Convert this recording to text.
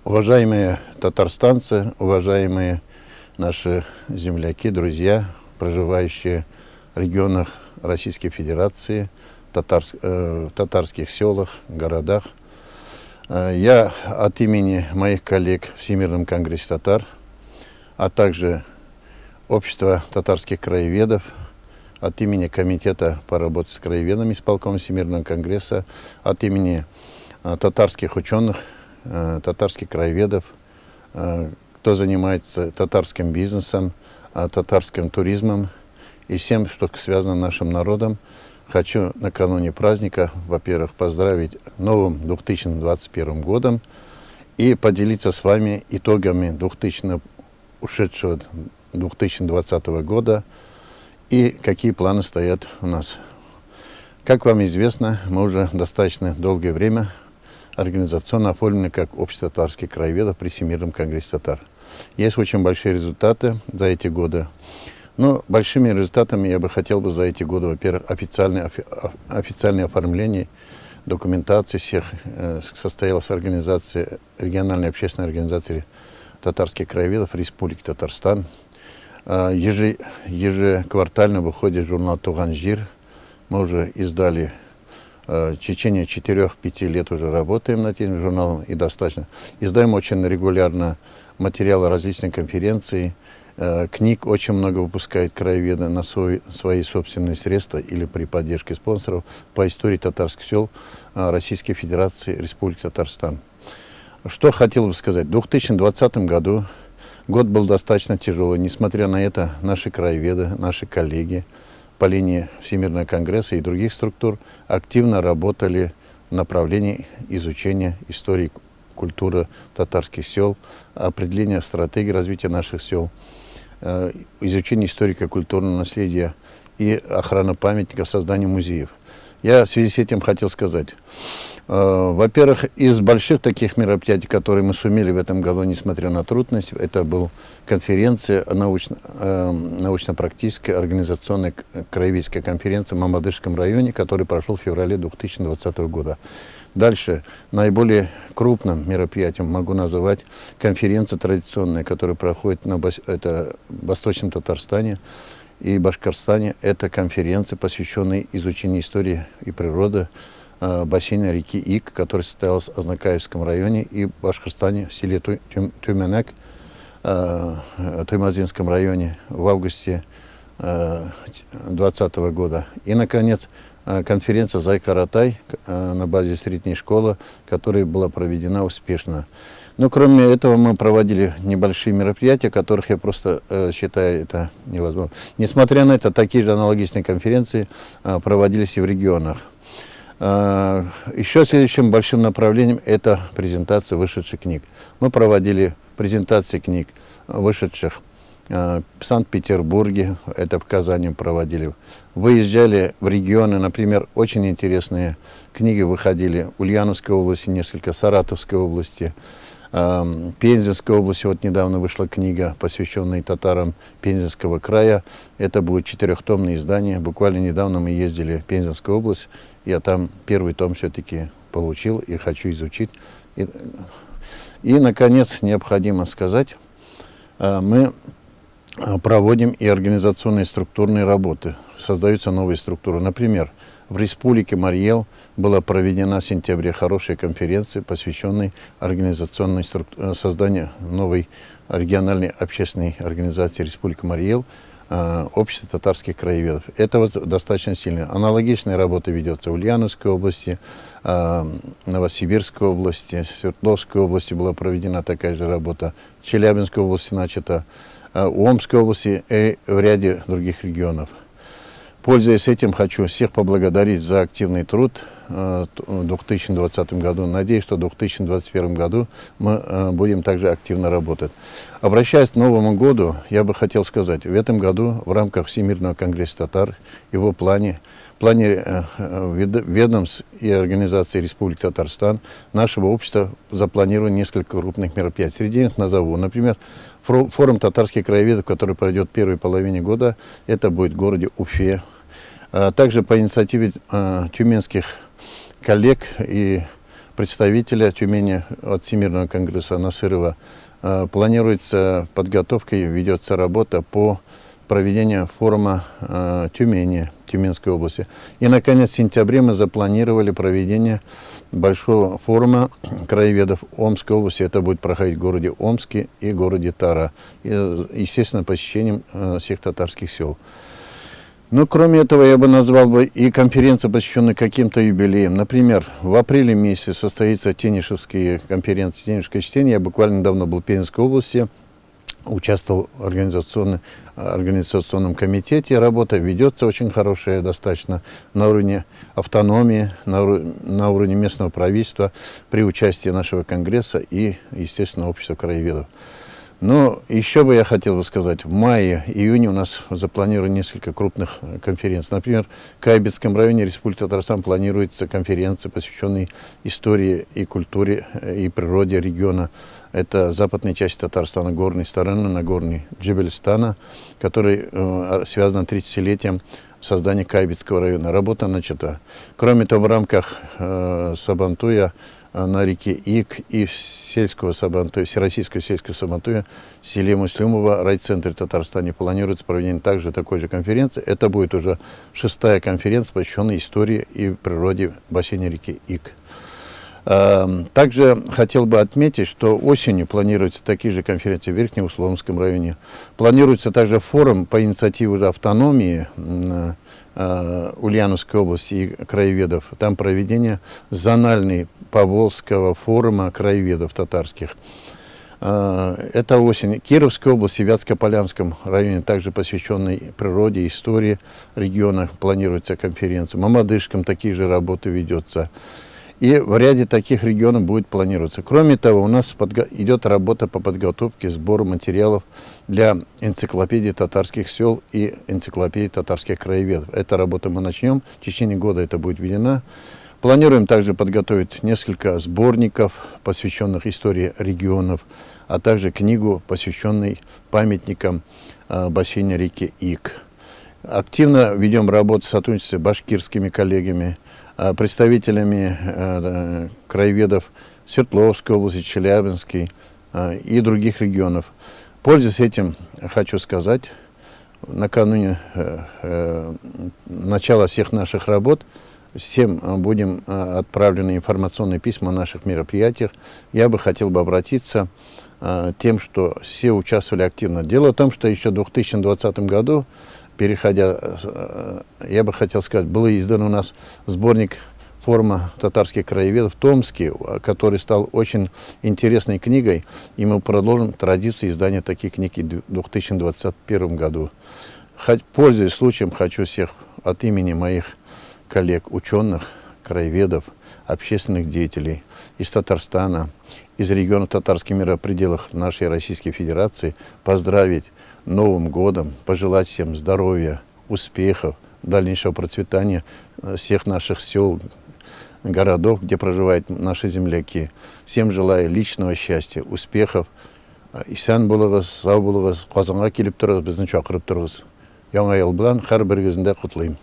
Уважаемые татарстанцы, уважаемые наши земляки, друзья, проживающие в регионах Российской Федерации, татарских селах, городах. Я от имени моих коллег в Всемирном конгрессе татар, а также Общества татарских краеведов, от имени Комитета по работе с краеведами исполкома Всемирного конгресса, от имени татарских ученых, татарских краеведов, кто занимается татарским бизнесом, татарским туризмом и всем, что связано с нашим народом. Хочу накануне праздника, во-первых, поздравить новым 2021 годом и поделиться с вами итогами ушедшего 2020 года и какие планы стоят у нас. Как вам известно, мы уже достаточно долгое время организационно оформлены как Общество татарских краеведов при Всемирном конгрессе татар. Есть очень большие результаты за эти годы. Но большими результатами я бы хотел за эти годы, во-первых, официальное оформление документации всех, состоялась организация, региональной общественной организации татарских краеведов Республики Татарстан. Ежеквартально выходит журнал «Туганжир». Мы уже издали, в течение 4-5 лет уже работаем над этим журналом и достаточно. Издаем очень регулярно материалы различных конференций, книг очень много выпускает краеведы на свои собственные средства или при поддержке спонсоров по истории татарских сел Российской Федерации, Республики Татарстан. Что хотел бы сказать. В 2020 году год был достаточно тяжелый. Несмотря на это, наши краеведы, наши коллеги по линии Всемирного конгресса и других структур активно работали в направлении изучения истории, культуры татарских сел, определения стратегии развития наших сел, изучение историко-культурного наследия и охрана памятников, создание музеев. Я в связи с этим хотел сказать. Во-первых, из больших таких мероприятий, которые мы сумели в этом году, несмотря на трудность, это была конференция, научно-практическая организационная краеведческая конференция в Мамадышском районе, который прошел в феврале 2020 года. Дальше, наиболее крупным мероприятием могу называть конференция традиционная, которая проходит в Восточном Татарстане и Башкортостане. Это конференция, посвященная изучению истории и природы бассейна реки Ик, который состоялся в Азнакаевском районе и в Башкортостане, в селе Тюменек, Туймазинском районе в августе 2020 года. И, наконец, конференция «Зай-Каратай» на базе средней школы, которая была проведена успешно. Но кроме этого мы проводили небольшие мероприятия, которых я просто считаю это невозможно. Несмотря на это, такие же аналогичные конференции проводились и в регионах. Еще следующим большим направлением это презентация вышедших книг. Мы проводили презентации книг, вышедших в Санкт-Петербурге, это в Казани проводили. Выезжали в регионы, например, очень интересные книги выходили в Ульяновской области, несколько в Саратовской области, Пензенской области. Вот недавно вышла книга, посвященная татарам Пензенского края. Это будет 4-томное издание. Буквально недавно мы ездили в Пензенскую область. Я там первый том все-таки получил и хочу изучить. И, наконец, необходимо сказать, мы проводим и организационные структурные работы. Создаются новые структуры. Например, в Республике Марий-Эл была проведена в сентябре хорошая конференция, посвященная созданию новой региональной общественной организации Республики Марий-Эл, Общество татарских краеведов. Это вот достаточно сильно. Аналогичная работа ведется в Ульяновской области, Новосибирской области, Свердловской области была проведена такая же работа, в Челябинской области начата, в Омской области и в ряде других регионов. Пользуясь этим, хочу всех поблагодарить за активный труд в 2020 году. Надеюсь, что в 2021 году мы будем также активно работать. Обращаясь к Новому году, я бы хотел сказать, в этом году в рамках Всемирного конгресса татар, его плане ведомств и организаций Республики Татарстан, нашего общества запланировано несколько крупных мероприятий. Среди них назову, например, форум татарских краеведов, который пройдет в первой половине года, это будет в городе Уфе. Также по инициативе тюменских коллег и представителя Тюмени от Всемирного конгресса Насырова. Планируется подготовка и ведется работа по проведению форума Тюмени, Тюменской области. И, наконец, в сентябре мы запланировали проведение большого форума краеведов Омской области. Это будет проходить в городе Омске и городе Тара. И, естественно, посещением всех татарских сел. Но кроме этого я бы назвал и конференции, посвященные каким-то юбилеям. Например, в апреле месяце состоится Тенишевские конференции, Тенишевское чтение. Я буквально недавно был в Пензенской области, участвовал в организационном комитете. Работа ведется очень хорошая, достаточно на уровне автономии, на уровне местного правительства, при участии нашего конгресса и, естественно, общества краеведов. Но еще бы я хотел бы сказать, в мае-июне у нас запланировано несколько крупных конференций. Например, в Каибетском районе Республики Татарстан планируется конференция, посвященная истории и культуре и природе региона. Это западная часть Татарстана, горной стороны, Нагорный Джебельстана, который связан с 30-летием создания Каибетского района. Работа начата. Кроме того, в рамках Сабантуя на реке Ик и сельского Сабантуя, Всероссийского сельского Сабантуя в селе Муслюмово, райцентре Татарстане, планируется проведение также такой же конференции. Это будет уже 6-я конференция, посвященная истории и природе бассейна реки Ик. Также хотел бы отметить, что осенью планируются такие же конференции в Верхнеусловском районе. Планируется также форум по инициативе уже автономии Ульяновской области и краеведов. Там проведение зонального Поволжского форума краеведов татарских. Это осень. Кировской области, Вятско-Полянском районе, также посвященной природе, истории региона, планируется конференция. В Мамадышском такие же работы ведется. И в ряде таких регионов будет планироваться. Кроме того, у нас идет работа по подготовке, сбору материалов для энциклопедии татарских сел и энциклопедии татарских краеведов. Эту работу мы начнем. В течение года это будет введено. Планируем также подготовить несколько сборников, посвященных истории регионов, а также книгу, посвященную памятникам бассейна реки Ик. Активно ведем работу в сотрудничестве с башкирскими коллегами, представителями краеведов Свердловской области, Челябинской и других регионов. Пользуясь этим, хочу сказать, накануне начала всех наших работ всем будем отправлены информационные письма о наших мероприятиях. Я бы хотел обратиться тем, что все участвовали активно. Дело в том, что еще в 2020 году, переходя, я бы хотел сказать, был издан у нас сборник форума татарских краеведов в Томске, который стал очень интересной книгой, и мы продолжим традицию издания таких книг в 2021 году. Пользуясь случаем, хочу всех от имени моих коллег, ученых, краеведов, общественных деятелей из Татарстана, из регионов татарских мира в пределах нашей Российской Федерации поздравить Новым годом, пожелать всем здоровья, успехов, дальнейшего процветания всех наших сел, городов, где проживают наши земляки. Всем желаю личного счастья, успехов. Исән булыгыз, сау булыгыз, Казанга килеп торыгыз, безне чакырып торыгыз. Яңа ел белән һәр бер күзендә котлыйм.